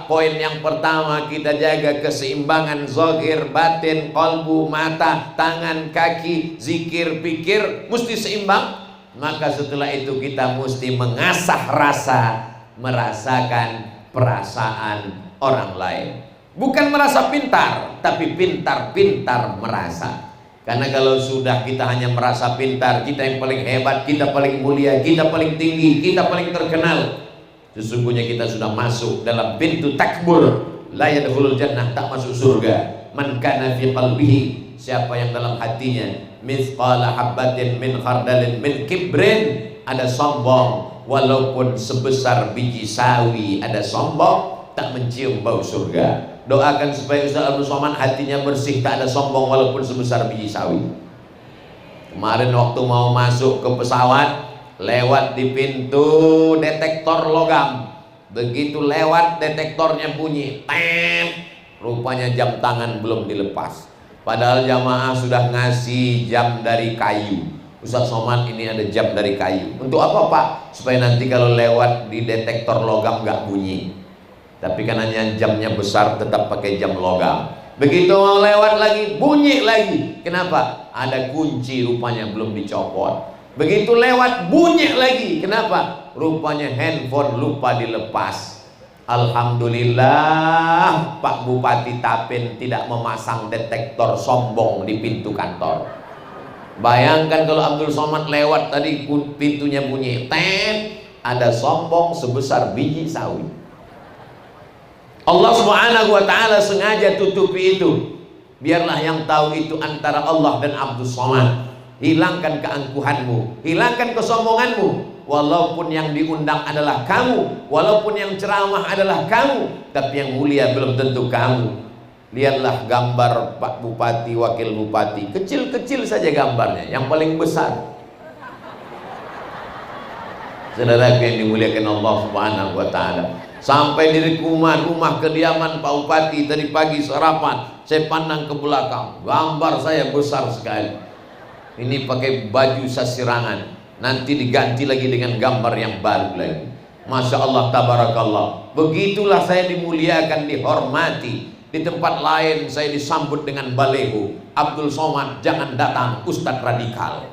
poin yang pertama, kita jaga keseimbangan zahir, batin, qalbu, mata, tangan, kaki, zikir, pikir mesti seimbang. Maka setelah itu kita mesti mengasah rasa, merasakan perasaan orang lain. Bukan merasa pintar, tapi pintar-pintar merasa. Karena kalau sudah kita hanya merasa pintar, kita yang paling hebat, kita paling mulia, kita paling tinggi, kita paling terkenal, sesungguhnya kita sudah masuk dalam pintu takbur. La yadkhulul jannah, tak masuk surga. Man kana fi qalbihi, siapa yang dalam hatinya mithqala habbatin min khardalin min kibrin, ada sombong walaupun sebesar biji sawi, ada sombong, tak mencium bau surga. Doakan supaya Ustaz Abdul Somad hatinya bersih, tak ada sombong walaupun sebesar biji sawi. Kemarin waktu mau masuk ke pesawat, lewat di pintu detektor logam. Begitu lewat, detektornya bunyi, tem. Rupanya jam tangan belum dilepas. Padahal jamaah sudah ngasih jam dari kayu. Ustaz Somad, ini ada jam dari kayu. Untuk apa Pak? Supaya nanti kalau lewat di detektor logam nggak bunyi. Tapi karena jamnya besar, tetap pakai jam logam. Begitu mau lewat lagi, bunyi lagi. Kenapa? Ada kunci rupanya belum dicopot. Begitu lewat, bunyi lagi. Kenapa? Rupanya handphone lupa dilepas. Alhamdulillah Pak Bupati Tapin tidak memasang detektor sombong di pintu kantor. Bayangkan kalau Abdul Somad lewat tadi, pintunya bunyi, tem, ada sombong sebesar biji sawi. Allah Subhanahu wa ta'ala sengaja tutupi itu. Biarlah yang tahu itu antara Allah dan Abdul Somad. Hilangkan keangkuhanmu, hilangkan kesombonganmu. Walaupun yang diundang adalah kamu, walaupun yang ceramah adalah kamu, tapi yang mulia belum tentu kamu. Lihatlah gambar Pak Bupati, Wakil Bupati, kecil-kecil saja gambarnya, yang paling besar. Saudara yang dimuliakan Allah Subhanahu wa ta'ala, sampai di rumah kediaman Pak Bupati tadi pagi sarapan, saya pandang ke belakang, gambar saya besar sekali. Ini pakai baju sasirangan, nanti diganti lagi dengan gambar yang baru lagi. Masya Allah, tabarakallah. Begitulah saya dimuliakan, dihormati. Di tempat lain saya disambut dengan baleho, Abdul Somad jangan datang, Ustadz radikal.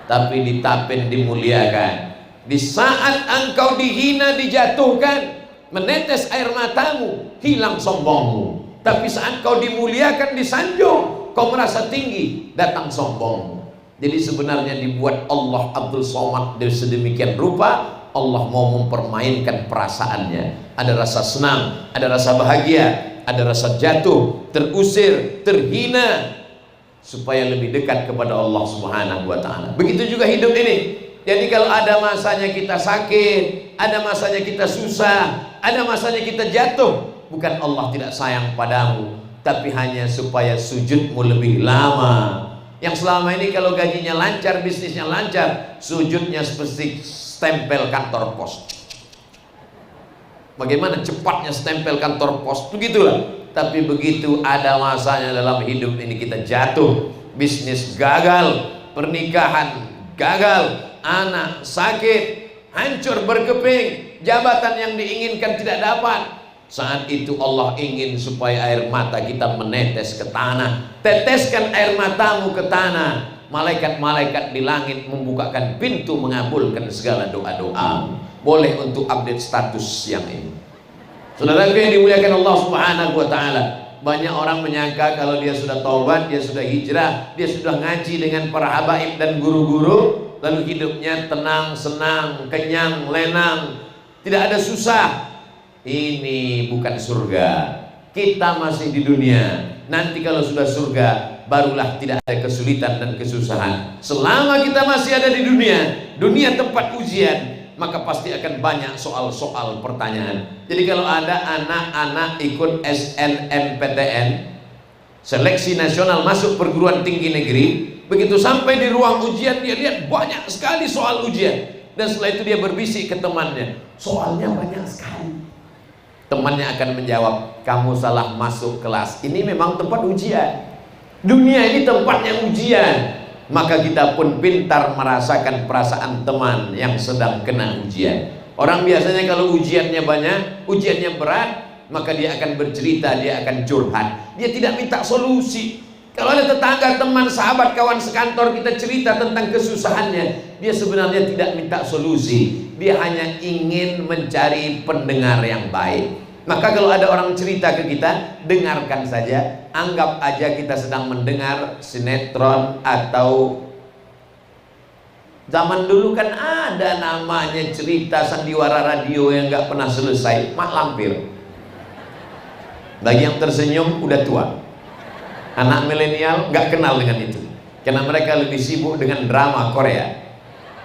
Tapi di Tapin dimuliakan. Di saat engkau dihina, dijatuhkan, menetes air matamu, hilang sombongmu. Tapi saat kau dimuliakan, disanjung, kau merasa tinggi, datang sombongmu. Jadi sebenarnya dibuat Allah Abdul Somad sedemikian rupa, Allah mau mempermainkan perasaannya. Ada rasa senang, ada rasa bahagia, ada rasa jatuh, terusir, terhina, supaya lebih dekat kepada Allah Subhanahu wa ta'ala. Begitu juga hidup ini. Jadi kalau ada masanya kita sakit, ada masanya kita susah, ada masanya kita jatuh, bukan Allah tidak sayang padamu, tapi hanya supaya sujudmu lebih lama. Yang selama ini kalau gajinya lancar, bisnisnya lancar, sujudnya seperti stempel kantor pos. Bagaimana cepatnya stempel kantor pos, begitulah. Tapi begitu ada masanya dalam hidup ini kita jatuh, bisnis gagal, pernikahan gagal, anak sakit, hancur berkeping, jabatan yang diinginkan tidak dapat. Saat itu Allah ingin supaya air mata kita menetes ke tanah. Teteskan air matamu ke tanah, malaikat-malaikat di langit membukakan pintu mengabulkan segala doa-doa. Boleh untuk update status yang ini. Saudara yang dimuliakan Allah Subhanahu wa ta'ala, banyak orang menyangka kalau dia sudah taubat, dia sudah hijrah, dia sudah ngaji dengan para habaib dan guru-guru, lalu hidupnya tenang, senang, kenyang, lenang, tidak ada susah. Ini bukan surga. Kita masih di dunia. Nanti kalau sudah surga, barulah tidak ada kesulitan dan kesusahan. Selama kita masih ada di dunia, dunia tempat ujian, maka pasti akan banyak soal-soal pertanyaan. Jadi kalau ada anak-anak ikut SNMPTN, seleksi nasional masuk perguruan tinggi negeri, begitu sampai di ruang ujian, dia lihat banyak sekali soal ujian. Dan setelah itu dia berbisik ke temannya, soalnya banyak sekali. Temannya akan menjawab, kamu salah masuk kelas, ini memang tempat ujian. Dunia ini tempatnya ujian. Maka kita pun pintar merasakan perasaan teman yang sedang kena ujian. Orang biasanya kalau ujiannya banyak, ujiannya berat, maka dia akan bercerita, dia akan curhat. Dia tidak minta solusi. Kalau ada tetangga, teman, sahabat, kawan sekantor kita cerita tentang kesusahannya, dia sebenarnya tidak minta solusi. Dia hanya ingin mencari pendengar yang baik. Maka kalau ada orang cerita ke kita, dengarkan saja. Anggap aja kita sedang mendengar sinetron atau zaman dulu kan ada namanya cerita sandiwara radio yang gak pernah selesai, Mak Lampir. Bagi yang tersenyum udah tua. Anak milenial gak kenal dengan itu, karena mereka lebih sibuk dengan drama Korea.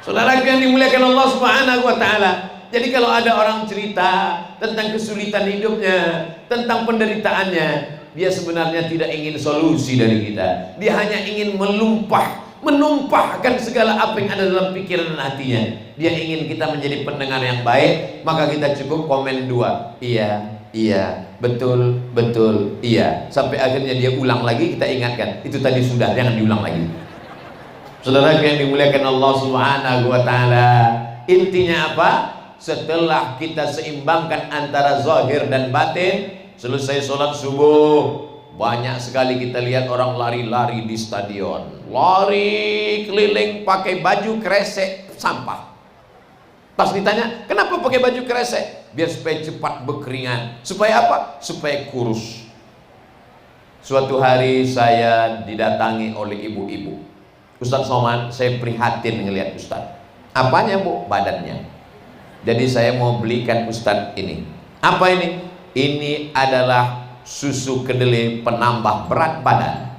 Saudara yang dimuliakan Allah Subhanahu wa Ta'ala. Jadi kalau ada orang cerita tentang kesulitan hidupnya, tentang penderitaannya, dia sebenarnya tidak ingin solusi dari kita. Dia hanya ingin menumpahkan segala apa yang ada dalam pikiran dan hatinya. Dia ingin kita menjadi pendengar yang baik. Maka kita cukup komen 2, iya, betul, iya. Sampai akhirnya dia ulang lagi, kita ingatkan, itu tadi sudah, jangan diulang lagi. Saudara yang dimuliakan Allah Subhanahu wa Ta'ala, intinya apa? Setelah kita seimbangkan antara zahir dan batin, selesai sholat subuh, banyak sekali kita lihat orang lari-lari di stadion, lari keliling pakai baju kresek sampah. Pas ditanya, kenapa pakai baju kresek? Biar supaya cepat berkeringat. Supaya apa? Supaya kurus. Suatu hari saya didatangi oleh ibu-ibu. Ustadz Somad, saya prihatin ngelihat Ustadz. Apanya Bu? Badannya. Jadi saya mau belikan Ustadz ini. Apa ini? Ini adalah susu kedelai penambah berat badan.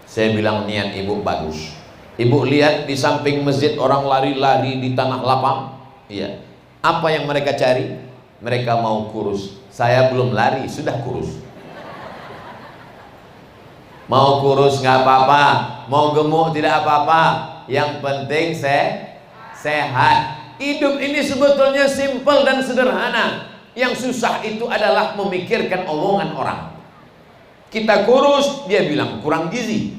Saya bilang, niat ibu bagus. Ibu lihat di samping masjid orang lari-lari di tanah lapang. Iya. Apa yang mereka cari? Mereka mau kurus. Saya belum lari, sudah kurus. Mau kurus nggak apa-apa, mau gemuk tidak apa-apa. Yang penting sehat. Hidup ini sebetulnya simpel dan sederhana. Yang susah itu adalah memikirkan omongan orang. Kita kurus, dia bilang kurang gizi.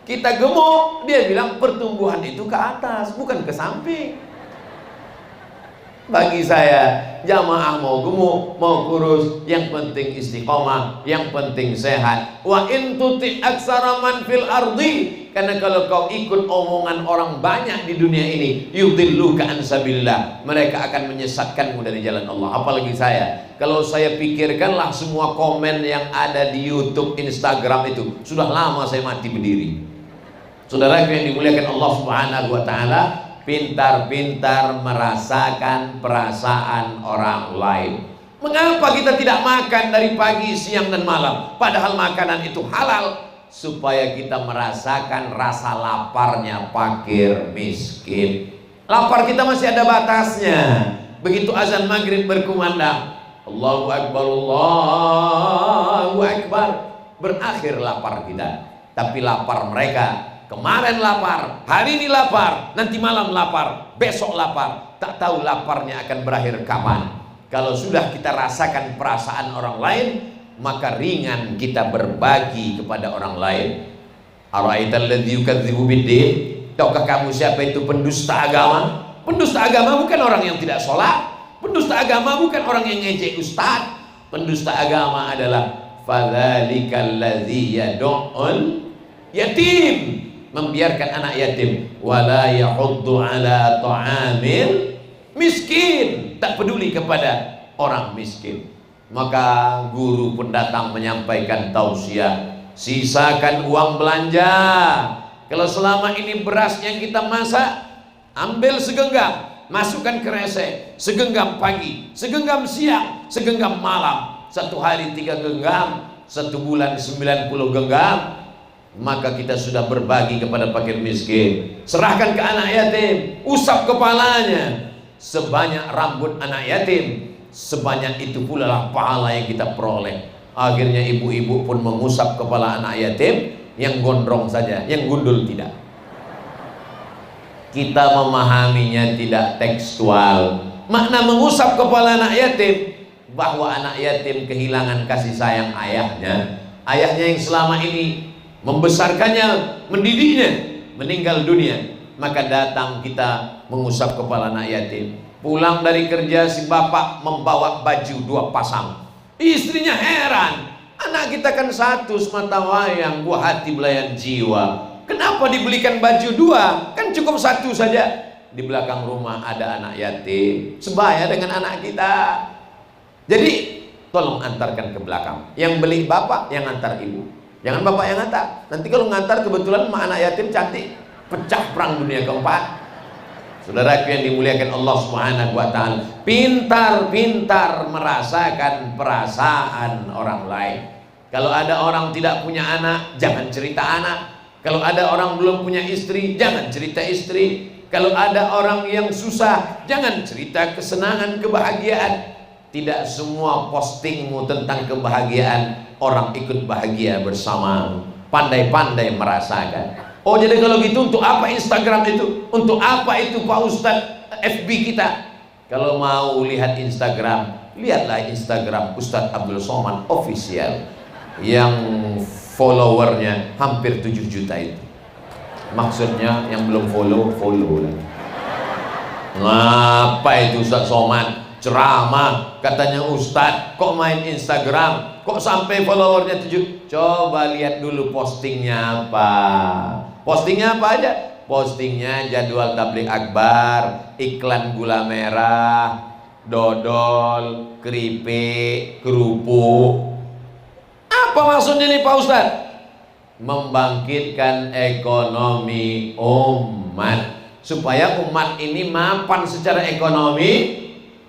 Kita gemuk, dia bilang pertumbuhan itu ke atas, bukan ke samping. Bagi saya, jamaah mau gemuk, mau kurus, yang penting istiqomah, yang penting sehat. Wa in tuti aksara man fil ardi, karena kalau kau ikut omongan orang banyak di dunia ini, yudilluka an sabilillah, mereka akan menyesatkanmu dari jalan Allah. Apalagi saya, kalau saya pikirkanlah semua komen yang ada di YouTube, Instagram itu, sudah lama saya mati berdiri. Saudara yang dimuliakan Allah Subhanahu wa Ta'ala, pintar-pintar merasakan perasaan orang lain. Mengapa kita tidak makan dari pagi, siang, dan malam? Padahal makanan itu halal. Supaya kita merasakan rasa laparnya fakir miskin. Lapar kita masih ada batasnya. Begitu azan maghrib berkumandang, Allahu Akbar, Allahu Akbar, berakhir lapar kita. Tapi lapar mereka, kemarin lapar, hari ini lapar, nanti malam lapar, besok lapar, tak tahu laparnya akan berakhir kapan. Kalau sudah kita rasakan perasaan orang lain, maka ringan kita berbagi kepada orang lain. Ara'aital ladzi yukadzibu biddin? Tahukah kamu siapa itu pendusta agama? Pendusta agama bukan orang yang tidak sholat. Pendusta agama bukan orang yang ngejek ustaz. Pendusta agama adalah fadzalikal ladzi yad'ul yatim, membiarkan anak yatim, wala yahuddu ala ta'amil miskin, tak peduli kepada orang miskin. Maka guru pun datang menyampaikan tausiah, sisakan uang belanja. Kalau selama ini beras yang kita masak, ambil segenggam, masukkan ke resek, segenggam pagi, segenggam siang, segenggam malam. Satu hari 3 genggam, 1 bulan 90 genggam. Maka kita sudah berbagi kepada fakir miskin. Serahkan ke anak yatim, usap kepalanya. Sebanyak rambut anak yatim, sebanyak itu pula lah pahala yang kita peroleh. Akhirnya ibu-ibu pun mengusap kepala anak yatim, yang gondrong saja, yang gundul tidak. Kita memahaminya tidak tekstual. Makna mengusap kepala anak yatim, bahwa anak yatim kehilangan kasih sayang ayahnya. Ayahnya yang selama ini membesarkannya, mendidiknya, meninggal dunia. Maka datang kita mengusap kepala anak yatim. Pulang dari kerja si bapak membawa baju 2 pasang. Istrinya heran, anak kita kan 1 semata wayang, buah hati belayan jiwa. Kenapa dibelikan baju 2? Kan cukup 1 saja. Di belakang rumah ada anak yatim, sebaya dengan anak kita. Jadi tolong antarkan ke belakang. Yang beli bapak, yang antar ibu. Jangan bapak yang antar. Nanti kalau ngantar kebetulan sama anak yatim cantik, pecah perang dunia keempat. Saudaraku yang dimuliakan Allah Subhanahu wa taala, pintar-pintar merasakan perasaan orang lain. Kalau ada orang tidak punya anak, jangan cerita anak. Kalau ada orang belum punya istri, jangan cerita istri. Kalau ada orang yang susah, jangan cerita kesenangan, kebahagiaan. Tidak semua postingmu tentang kebahagiaan orang ikut bahagia bersama. Pandai-pandai merasakan. Oh, jadi kalau gitu untuk apa Instagram itu? Untuk apa itu Pak Ustadz FB kita? Kalau mau lihat Instagram, lihatlah Instagram Ustadz Abdul Somad Official yang followernya hampir 7 juta itu. Maksudnya yang belum follow lah. Ngapa itu Ustadz Somad? Ceramah, katanya Ustadz, kok main Instagram? Kok sampai followernya 7? Coba lihat dulu postingnya apa. Postingnya apa aja? Postingnya jadwal tabligh akbar, iklan gula merah, dodol, keripik, kerupuk. Apa maksudnya nih Pak Ustadz? Membangkitkan ekonomi umat, supaya umat ini mapan secara ekonomi.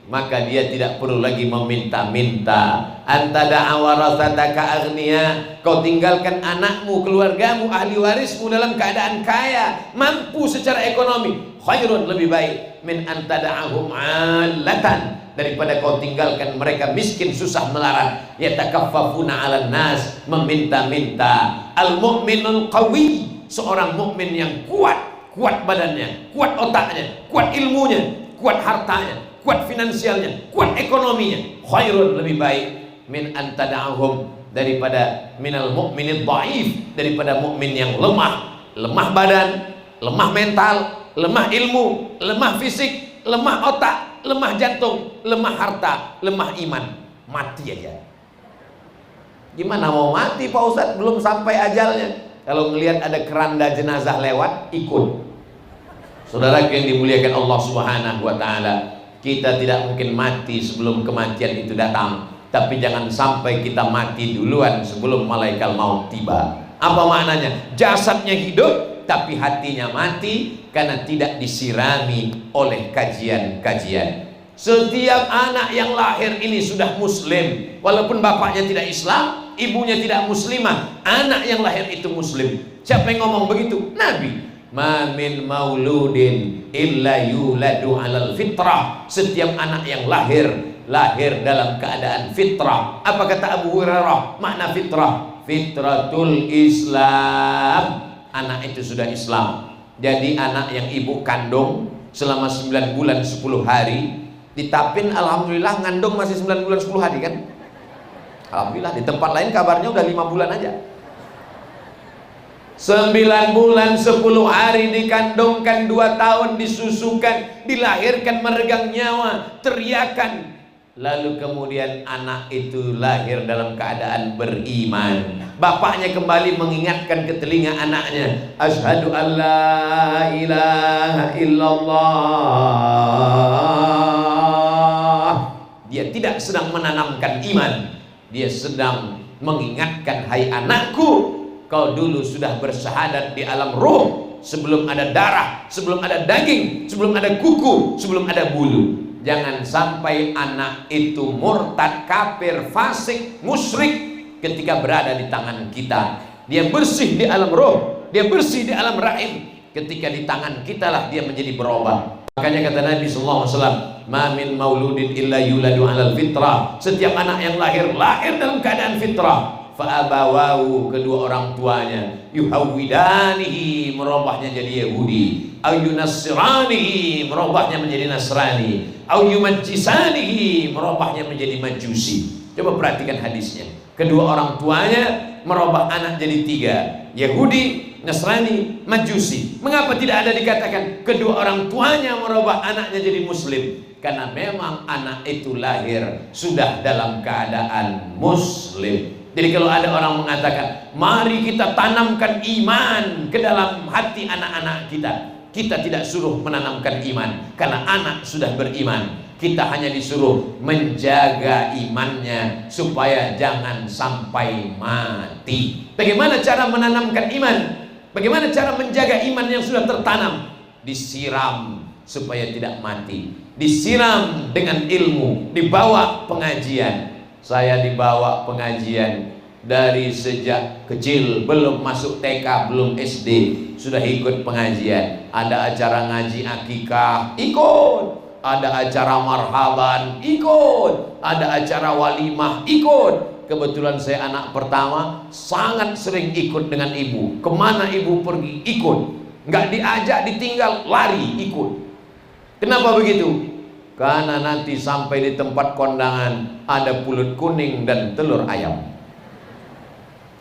Maka dia tidak perlu lagi meminta-minta. Anta da'awarasataka aghnia, kau tinggalkan anakmu, keluargamu, ahli warismu dalam keadaan kaya, mampu secara ekonomi. Khairun, lebih baik, min anta da'ahum 'allatan, daripada kau tinggalkan mereka miskin, susah melarat. Yatakaffafuna 'alan nas, meminta-minta. Al-mu'minul qawi, seorang mukmin yang kuat, kuat badannya, kuat otaknya, kuat ilmunya, kuat hartanya, kuat finansialnya, kuat ekonominya. Khairun, lebih baik, min antada'ahum, daripada minal mu'minid dhaif, daripada mukmin yang lemah, lemah badan, lemah mental, lemah ilmu, lemah fisik, lemah otak, lemah jantung, lemah harta, lemah iman. Mati aja. Gimana mau mati Pak Ustadz? Belum sampai ajalnya. Kalau ngelihat ada keranda jenazah lewat, ikut. Saudara yang dimuliakan Allah Subhanahu wa taala, kita tidak mungkin mati sebelum kematian itu datang. Tapi jangan sampai kita mati duluan sebelum malaikat maut tiba. Apa maknanya? Jasadnya hidup tapi hatinya mati karena tidak disirami oleh kajian-kajian. Setiap anak yang lahir ini sudah muslim, walaupun bapaknya tidak Islam, ibunya tidak muslimah, anak yang lahir itu muslim. Siapa yang ngomong begitu? Nabi. Ma min mauludin illa yuladu alal fitrah. Setiap anak yang lahir dalam keadaan fitrah. Apa kata Abu Hurairah? Makna fitrah, fitratul Islam. Anak itu sudah Islam. Jadi anak yang ibu kandung selama 9 bulan 10 hari, ditapin alhamdulillah ngandung masih 9 bulan 10 hari kan? Alhamdulillah. Di tempat lain kabarnya udah 5 bulan aja. 9 bulan 10 hari dikandungkan, 2 tahun disusukan, dilahirkan meregang nyawa, teriakan. Lalu kemudian anak itu lahir dalam keadaan beriman. Bapaknya kembali mengingatkan ke telinga anaknya, asyhadu an la ilaha illallah. Dia tidak sedang menanamkan iman, dia sedang mengingatkan, hai anakku, kau dulu sudah bersyahadat di alam ruh, sebelum ada darah, sebelum ada daging, sebelum ada kuku, sebelum ada bulu. Jangan sampai anak itu murtad, kafir, fasik, musyrik ketika berada di tangan kita. Dia bersih di alam ruh, dia bersih di alam rahim. Ketika di tangan kita lah dia menjadi berubah. Makanya kata Nabi SAW, ma min mauludin illa yuladu alal fitrah. Setiap anak yang lahir dalam keadaan fitrah. Fa'abawahu, kedua orang tuanya, yuhawwidanihi, merubahnya jadi Yahudi, au yunassiranihi, merubahnya menjadi Nasrani, au yumajjisanihi, merubahnya menjadi Majusi. Coba perhatikan hadisnya. Kedua orang tuanya merubah anak jadi 3, Yahudi, Nasrani, Majusi. Mengapa tidak ada dikatakan kedua orang tuanya merubah anaknya jadi Muslim? karena memang anak itu lahir sudah dalam keadaan muslim. Jadi kalau ada orang mengatakan mari kita tanamkan iman ke dalam hati anak-anak kita, kita tidak suruh menanamkan iman karena anak sudah beriman. Kita hanya disuruh menjaga imannya supaya jangan sampai mati. Bagaimana cara menanamkan iman? Bagaimana cara menjaga iman yang sudah tertanam? Disiram supaya tidak mati, disiram dengan ilmu, dibawa pengajian. Saya dibawa pengajian dari sejak kecil, belum masuk TK, belum SD, sudah ikut pengajian. Ada acara ngaji akikah, ikut. Ada acara marhaban, ikut. Ada acara walimah, ikut. Kebetulan saya anak pertama, sangat sering ikut dengan ibu. Kemana ibu pergi, ikut. Nggak diajak, ditinggal, lari, ikut. Kenapa begitu? Karena nanti sampai di tempat kondangan ada pulut kuning dan telur ayam.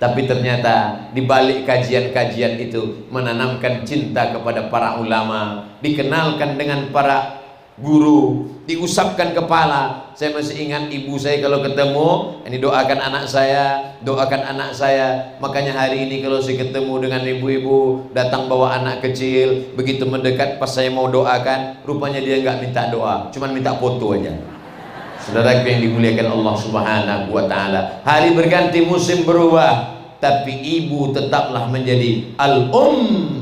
Tapi ternyata di balik kajian-kajian itu menanamkan cinta kepada para ulama, dikenalkan dengan para guru, diusapkan kepala. Saya masih ingat ibu saya kalau ketemu, ini doakan anak saya, doakan anak saya. Makanya hari ini kalau saya ketemu dengan ibu-ibu datang bawa anak kecil, begitu mendekat pas saya mau doakan, rupanya dia nggak minta doa, cuma minta foto aja. Saudara yang dimuliakan Allah Subhanahu wa taala, hari berganti, musim berubah, tapi ibu tetaplah menjadi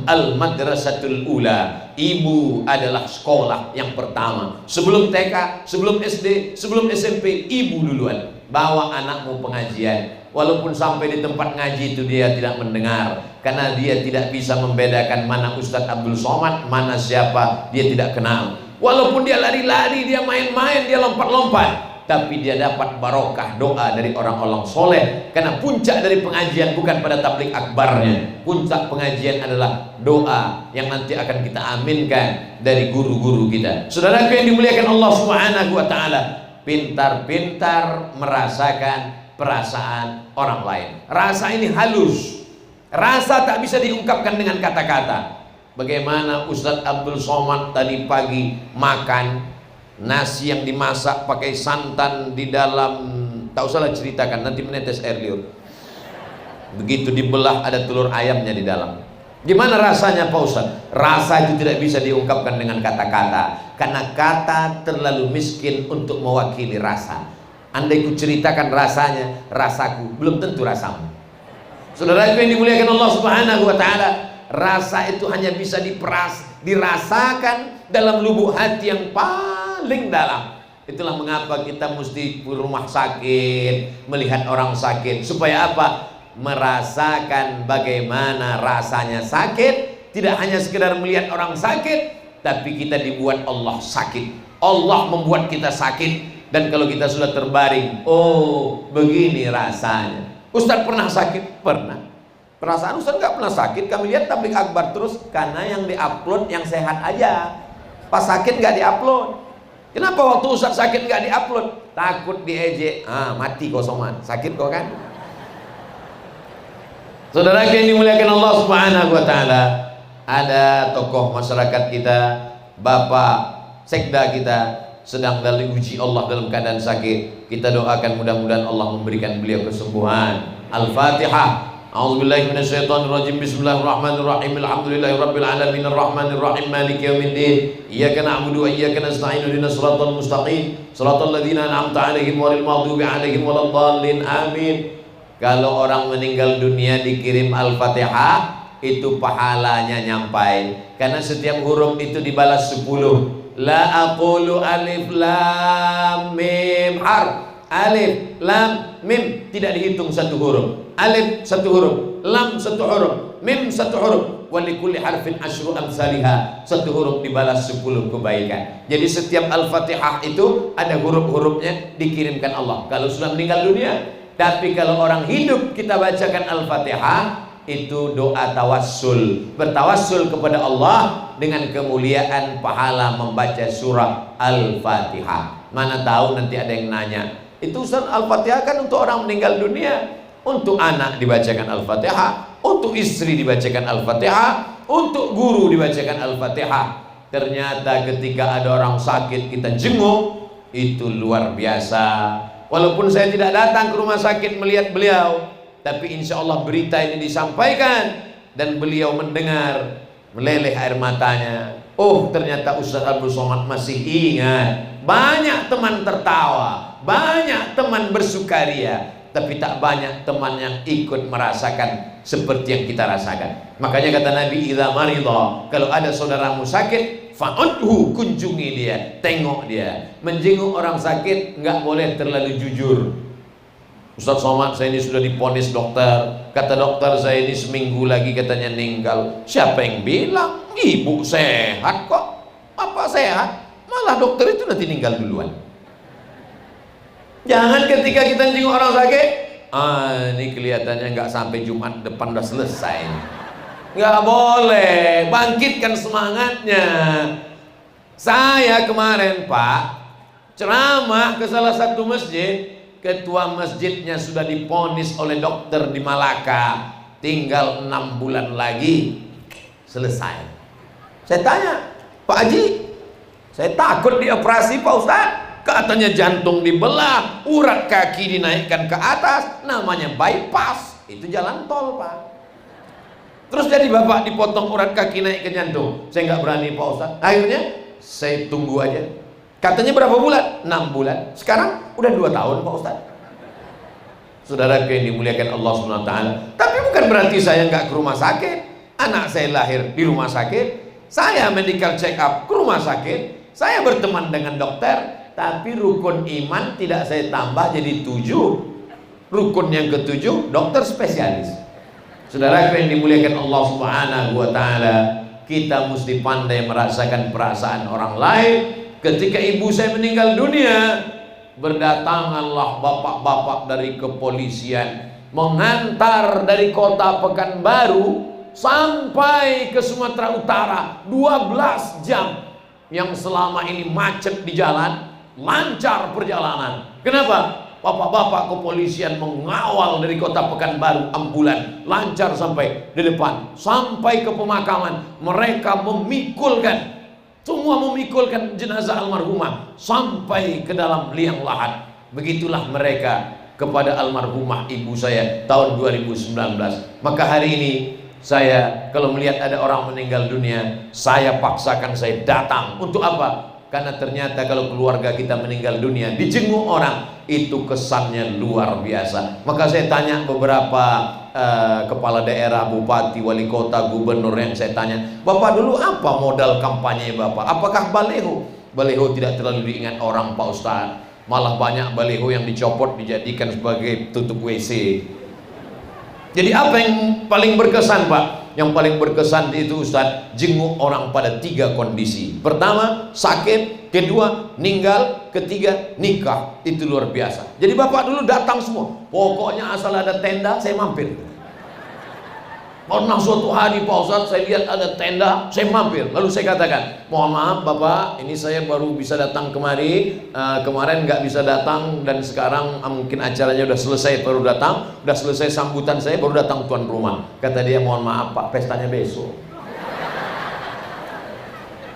al-madrasatul ula. Ibu adalah sekolah yang pertama. Sebelum TK, sebelum SD, sebelum SMP, ibu duluan. Bawa anakmu pengajian. Walaupun sampai di tempat ngaji itu dia tidak mendengar, karena dia tidak bisa membedakan mana Ustadz Abdul Somad, mana siapa, dia tidak kenal. Walaupun dia lari-lari, dia main-main, dia lompat-lompat, tapi dia dapat barokah doa dari orang-orang soleh. Karena puncak dari pengajian bukan pada tablik akbarnya, puncak pengajian adalah doa yang nanti akan kita aminkan dari guru-guru kita. Saudaraku yang dimuliakan Allah Subhanahu wa taala, pintar-pintar merasakan perasaan orang lain. Rasa ini halus, rasa tak bisa diungkapkan dengan kata-kata. Bagaimana Ustadz Abdul Somad tadi pagi makan nasi yang dimasak pakai santan di dalam, tak usahlah ceritakan, nanti menetes air liur. Begitu dibelah ada telur ayamnya di dalam. Gimana rasanya Pak Ustaz? Rasa itu tidak bisa diungkapkan dengan kata-kata, karena kata terlalu miskin untuk mewakili rasa. Andai ku ceritakan rasanya, rasaku belum tentu rasamu. Saudara yang dimuliakan Allah Subhanahu wa taala, rasa itu hanya bisa dirasakan dalam lubuk hati yang paling dalam. Itulah mengapa kita mesti ke rumah sakit, melihat orang sakit. Supaya apa? Merasakan bagaimana rasanya sakit. Tidak hanya sekedar melihat orang sakit, tapi kita dibuat Allah sakit. Allah membuat kita sakit. Dan kalau kita sudah terbaring, oh begini rasanya. Ustadz pernah sakit? Pernah. Perasaan Ustadz nggak pernah sakit. Kami lihat tablik akbar terus, karena yang diupload yang sehat aja. Pas sakit nggak diupload. Kenapa waktu Ustadz sakit nggak diupload? Takut diejek. Mati kok soman. Sakit kok kan? Saudara yang dimuliakan Allah Subhanahu wa taala, ada tokoh masyarakat kita, Bapak Sekda kita sedang diuji Allah dalam keadaan sakit. Kita doakan mudah-mudahan Allah memberikan beliau kesembuhan. Al-Fatihah. A'udzubillahi minasyaitonirrajim. Bismillahirrahmanirrahim. Alhamdulillahirabbil alamin arrahmanir rahim maliki yaumiddin. Iyyaka na'budu wa iyyaka nasta'in. Ihdinas siratal mustaqim. Shiratal ladzina an'amta 'alaihim ghairil maghdubi 'alaihim waladdallin. Amin. Kalau orang meninggal dunia dikirim Al-Fatihah, itu pahalanya nyampai. Karena setiap huruf itu dibalas 10. La aqulu alif lam mim harf. Alif lam mim tidak dihitung satu huruf. Alif satu huruf, lam satu huruf, mim satu huruf. Walikulli harfin asyru amsalihha. Satu huruf dibalas 10 kebaikan. Jadi setiap Al-Fatihah itu ada huruf-hurufnya dikirimkan Allah kalau sudah meninggal dunia. Tapi kalau orang hidup kita bacakan Al-Fatihah, itu doa tawassul, bertawassul kepada Allah dengan kemuliaan pahala membaca surah Al-Fatihah. Mana tahu nanti ada yang nanya, itu Ustaz Al-Fatihah kan untuk orang meninggal dunia, untuk anak dibacakan Al-Fatihah, untuk istri dibacakan Al-Fatihah, untuk guru dibacakan Al-Fatihah. Ternyata ketika ada orang sakit kita jenguk, itu luar biasa. Walaupun saya tidak datang ke rumah sakit melihat beliau, tapi insya Allah berita ini disampaikan dan beliau mendengar, meleleh air matanya. Oh, ternyata Ustaz Abdul Somad masih ingat. Banyak teman tertawa, banyak teman bersukaria, tapi tak banyak teman yang ikut merasakan seperti yang kita rasakan. Makanya kata Nabi, idza maridha, kalau ada saudaramu sakit, fa'udhu, kunjungi dia, tengok dia. Menjenguk orang sakit nggak boleh terlalu jujur. Ustaz Somad, saya ini sudah diponis dokter. Kata dokter saya ini seminggu lagi katanya meninggal. Siapa yang bilang? Ibu sehat kok. Apa sehat? Malah dokter itu nanti meninggal duluan. Jangan ketika kita jenguk orang sakit, ini kelihatannya nggak sampai Jumat depan udah selesai. Nggak boleh, bangkitkan semangatnya. Saya kemarin Pak ceramah ke salah satu masjid, ketua masjidnya sudah diponis oleh dokter di Malaka, tinggal 6 bulan lagi selesai. Saya tanya, Pak Haji, saya takut dioperasi Pak Ustaz. Katanya jantung dibelah, urat kaki dinaikkan ke atas, namanya bypass. Itu jalan tol Pak. Terus jadi bapak dipotong urat kaki naik ke jantung. Saya nggak berani Pak Ustaz. Akhirnya saya tunggu aja. Katanya berapa bulan? 6 bulan. Sekarang udah 2 tahun Pak Ustaz. Saudara yang dimuliakan Allah SWT. Tapi bukan berarti saya nggak ke rumah sakit. Anak saya lahir di rumah sakit, saya medical check up ke rumah sakit, saya berteman dengan dokter. Tapi rukun iman tidak saya tambah jadi 7. Rukun yang ke-7 dokter spesialis. Saudara yang dimuliakan Allah Subhanahu wa taala, kita mesti pandai merasakan perasaan orang lain. Ketika ibu saya meninggal dunia, berdatanganlah bapak-bapak dari kepolisian mengantar dari kota Pekanbaru sampai ke Sumatera Utara 12 jam yang selama ini macet di jalan. Lancar perjalanan. Kenapa? Bapak-bapak kepolisian mengawal dari kota Pekanbaru ambulan, lancar sampai di depan, sampai ke pemakaman. Mereka memikulkan, semua memikulkan jenazah almarhumah sampai ke dalam liang lahat. Begitulah mereka kepada almarhumah ibu saya tahun 2019. Maka hari ini saya kalau melihat ada orang meninggal dunia, saya paksakan saya datang. Untuk apa? Karena ternyata kalau keluarga kita meninggal dunia dijenguk orang, itu kesannya luar biasa. Maka saya tanya beberapa kepala daerah, bupati, wali kota, gubernur yang saya tanya, Bapak dulu apa modal kampanye Bapak? Apakah baleho? Baleho tidak terlalu diingat orang Pak Ustaz. Malah banyak baleho yang dicopot dijadikan sebagai tutup WC. Jadi apa yang paling berkesan Pak? Yang paling berkesan itu Ustaz, jenguk orang pada 3 kondisi. Pertama sakit, kedua meninggal, ketiga nikah. Itu luar biasa. Jadi bapak dulu datang semua. Pokoknya asal ada tenda saya mampir. Pernah suatu hari Pak Ustaz saya lihat ada tenda, saya mampir. Lalu saya katakan, mohon maaf Bapak, ini saya baru bisa datang kemari, kemarin nggak bisa datang, dan sekarang mungkin acaranya udah selesai baru datang, udah selesai sambutan saya baru datang tuan rumah. Kata dia, mohon maaf Pak, pestanya besok.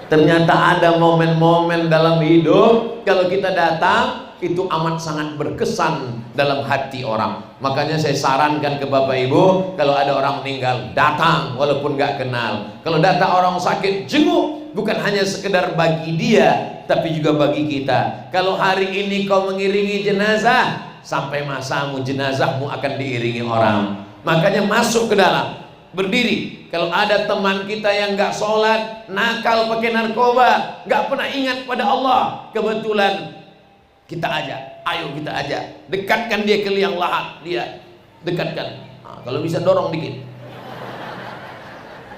Ternyata ada momen-momen dalam hidup kalau kita datang itu amat sangat berkesan dalam hati orang. Makanya saya sarankan ke Bapak Ibu, kalau ada orang meninggal datang walaupun gak kenal. Kalau datang orang sakit jenguk, bukan hanya sekedar bagi dia tapi juga bagi kita. Kalau hari ini kau mengiringi jenazah, sampai masamu jenazahmu akan diiringi orang. Makanya masuk ke dalam, berdiri. Kalau ada teman kita yang gak sholat, nakal pakai narkoba, gak pernah ingat pada Allah, kebetulan kita ajak, ayo kita ajak, dekatkan dia ke liang lahat, dia dekatkan. Kalau bisa dorong dikit,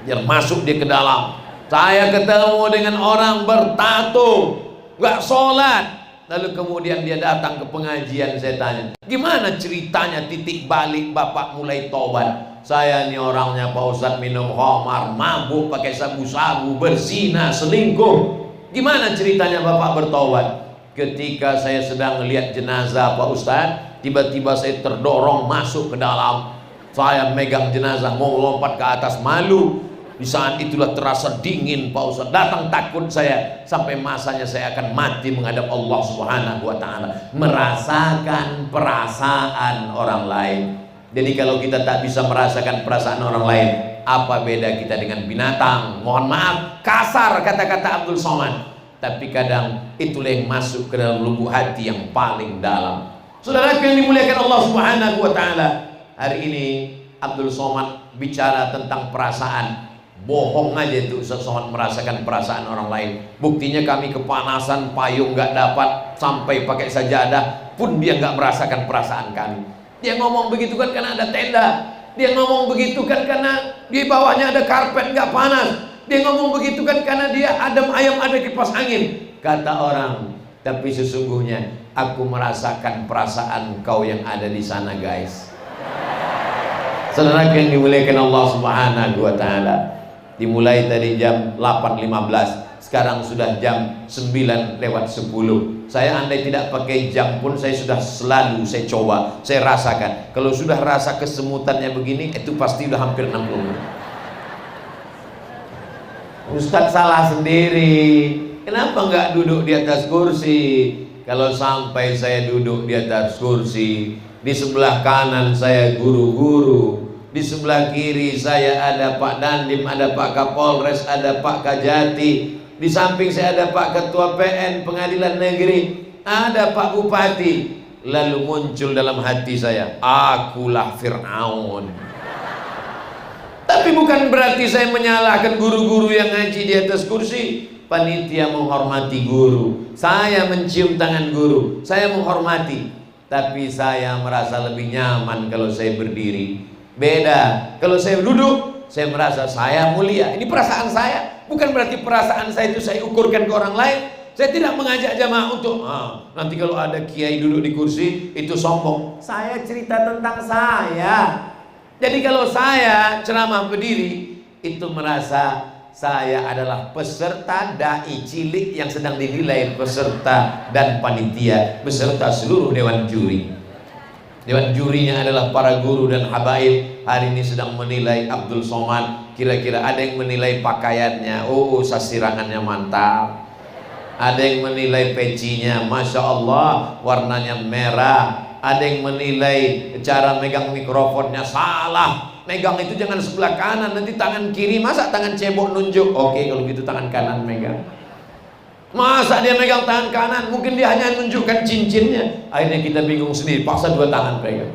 biar masuk dia ke dalam. Saya ketemu dengan orang bertato, nggak sholat, lalu kemudian dia datang ke pengajian. Saya tanya, gimana ceritanya titik balik bapak mulai tobat? Saya ini orangnya Pak Ustadz minum khamar, mabuk, pakai sabu-sabu, berzina, selingkuh. Gimana ceritanya bapak bertobat? Ketika saya sedang melihat jenazah Pak Ustadz, tiba-tiba saya terdorong masuk ke dalam. Saya megang jenazah mau lompat ke atas, malu. Di saat itulah terasa dingin Pak Ustaz. Datang takut saya, sampai masanya saya akan mati menghadap Allah Subhanahu wa taala, merasakan perasaan orang lain. Jadi kalau kita tak bisa merasakan perasaan orang lain, apa beda kita dengan binatang? Mohon maaf, kasar kata-kata Abdul Somad, tapi kadang itulah yang masuk ke dalam lubuk hati yang paling dalam. Saudara yang dimuliakan Allah Subhanahu wa taala, hari ini Abdul Somad bicara tentang perasaan. Bohong aja itu Ustaz Somad merasakan perasaan orang lain. Buktinya kami kepanasan, payung nggak dapat, sampai pakai sajadah pun dia nggak merasakan perasaan kami. Dia ngomong begitu kan karena ada tenda. Dia ngomong begitu kan karena di bawahnya ada karpet nggak panas. Dia ngomong begitu kan karena dia adem ayam ada kipas angin. Kata orang, tapi sesungguhnya aku merasakan perasaan kau yang ada di sana, guys. Saudara yang dimuliakan Allah Subhanahu wa taala. Dimulai tadi jam 8.15, sekarang sudah jam 9:10. Saya andai tidak pakai jam pun saya sudah selalu saya coba, saya rasakan. Kalau sudah rasa kesemutannya begini, itu pasti udah hampir 60 menit. Ustadz salah sendiri. Kenapa nggak duduk di atas kursi? Kalau sampai saya duduk di atas kursi, di sebelah kanan saya guru-guru, di sebelah kiri saya ada Pak Dandim, ada Pak Kapolres, ada Pak Kajati. Di samping saya ada Pak Ketua PN Pengadilan Negeri, ada Pak Bupati. Lalu muncul dalam hati saya, akulah Fir'aun. Tapi bukan berarti saya menyalahkan guru-guru yang ngaji di atas kursi. Panitia menghormati guru, saya mencium tangan guru, saya menghormati. Tapi saya merasa lebih nyaman kalau saya berdiri. Beda, kalau saya duduk, saya merasa saya mulia. Ini perasaan saya, bukan berarti perasaan saya itu saya ukurkan ke orang lain. Saya tidak mengajak jamaah untuk nanti kalau ada kiai duduk di kursi itu sombong. Saya cerita tentang saya. Jadi kalau saya ceramah berdiri, itu merasa saya adalah peserta dai cilik yang sedang dinilai peserta dan panitia beserta seluruh dewan juri. Dewan jurinya adalah para guru dan habaib. Hari ini sedang menilai Abdul Somad. Kira-kira ada yang menilai pakaiannya, oh sasirangannya mantap. Ada yang menilai pecinya, Masya Allah warnanya merah. Ada yang menilai cara megang mikrofonnya salah. Megang itu jangan sebelah kanan, nanti tangan kiri, masa tangan cebok nunjuk. Oke, kalau gitu tangan kanan megang. Masa dia megang tangan kanan, mungkin dia hanya nunjukkan cincinnya. Akhirnya kita bingung sendiri, paksa dua tangan pegang.